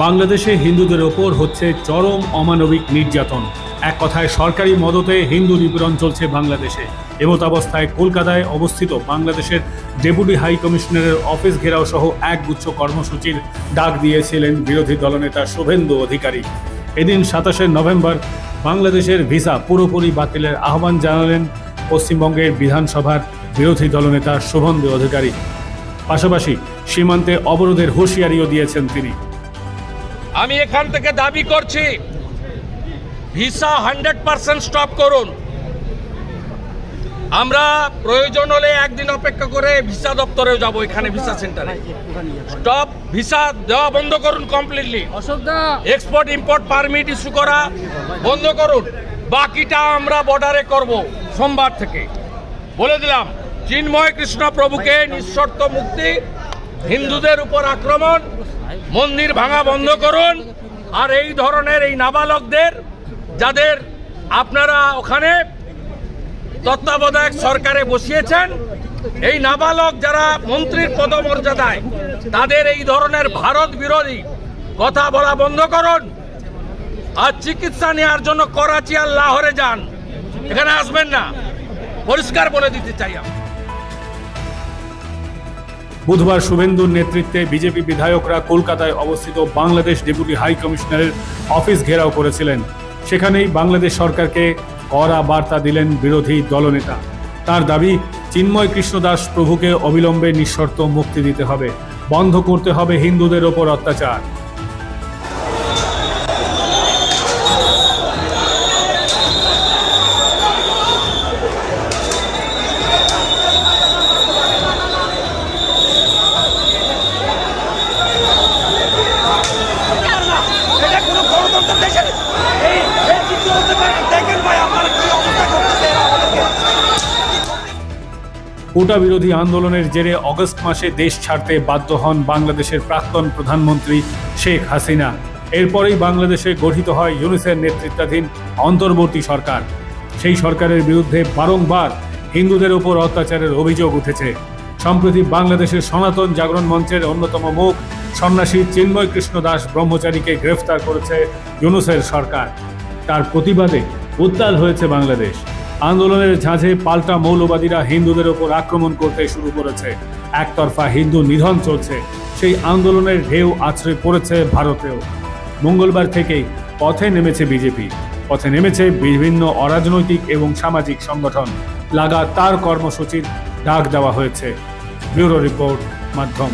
বাংলাদেশে হিন্দুদের ওপর হচ্ছে চরম অমানবিক নির্যাতন। এক কথায় সরকারি মদতে হিন্দু নিপীড়ন চলছে বাংলাদেশে। এমতাবস্থায় কলকাতায় অবস্থিত বাংলাদেশের ডেপুটি হাই কমিশনারের অফিস ঘেরাও সহ একগুচ্ছ কর্মসূচির ডাক দিয়েছিলেন বিরোধী দলনেতা শুভেন্দু অধিকারী। এদিন 27 নভেম্বর বাংলাদেশের ভিসা পুরোপুরি বাতিলের আহ্বান জানালেন পশ্চিমবঙ্গের বিধানসভার বিরোধী দলনেতা শুভেন্দু অধিকারী। পাশাপাশি সীমান্তে অবরোধের হুঁশিয়ারিও দিয়েছেন তিনি। আমি এখান থেকে দাবি করছি, ভিসা 100% স্টপ করুন। আমরা প্রয়োজন হলে একদিন অপেক্ষা করে ভিসা দপ্তরেও যাব, এখানে ভিসা সেন্টারে। স্টপ, ভিসা দেওয়া বন্ধ করুন completely. Export import permit issue করা বন্ধ করুন। বাকিটা আমরা বর্ডারে করব সোমবার থেকে। বলে দিলাম, চিন্ময় কৃষ্ণ প্রভুকে নিঃশর্ত মুক্তি, হিন্দুদের উপর আক্রমণ, মন্দির ভাঙা বন্ধ করুন। আর এই ধরনের এই নাবালকদের, যাদের আপনারা ওখানে তত্ত্বাবধায়ক সরকারে বসিয়েছেন, এই নাবালক যারা মন্ত্রীর পদমর্যাদায়, তাদের এই ধরনের ভারত বিরোধী কথা বলা বন্ধ করুন। আর চিকিৎসা নেওয়ার জন্য করাচি আর লাহোরে যান, এখানে আসবেন না, পরিষ্কার বলে দিতে চাই। বুধবার শুভেন্দুর নেতৃত্বে বিজেপি বিধায়করা কলকাতায় অবস্থিত বাংলাদেশ ডেপুটি হাই কমিশনারের অফিস ঘেরাও করেছিলেন। সেখানেই বাংলাদেশ সরকারকে কড়া বার্তা দিলেন বিরোধী দলনেতা। তার দাবি, চিন্ময় কৃষ্ণ দাস প্রভুকে অবিলম্বে নিঃশর্ত মুক্তি দিতে হবে, বন্ধ করতে হবে হিন্দুদের ওপর অত্যাচার। কোটা বিরোধী আন্দোলনের জেরে অগস্ট মাসে দেশ ছাড়তে বাধ্য হন বাংলাদেশের প্রাক্তন প্রধানমন্ত্রী শেখ হাসিনা। এরপরেই বাংলাদেশে গঠিত হয় ইউনূসের নেতৃত্বাধীন অন্তর্বর্তী সরকার। সেই সরকারের বিরুদ্ধে বারংবার হিন্দুদের উপর অত্যাচারের অভিযোগ উঠেছে। সম্প্রতি বাংলাদেশের সনাতন জাগরণ মঞ্চের অন্যতম মুখ সন্ন্যাসী চিন্ময় কৃষ্ণ দাস ব্রহ্মচারীকে গ্রেফতার করেছে ইউনূসের সরকার। তার প্রতিবাদে উত্তাল হয়েছে বাংলাদেশ। আন্দোলনের ঝাঁঝে পাল্টা মৌলবাদীরা হিন্দুদের ওপর আক্রমণ করতে শুরু করেছে। একতরফা হিন্দু নিধন চলছে। সেই আন্দোলনের ঢেউ আছড়ে পড়েছে ভারতেও। মঙ্গলবার থেকেই পথে নেমেছে বিজেপি, পথে নেমেছে বিভিন্ন অরাজনৈতিক এবং সামাজিক সংগঠন। লাগাতার কর্মসূচির ডাক দেওয়া হয়েছে। ব্যুরো রিপোর্ট, মাধ্যম।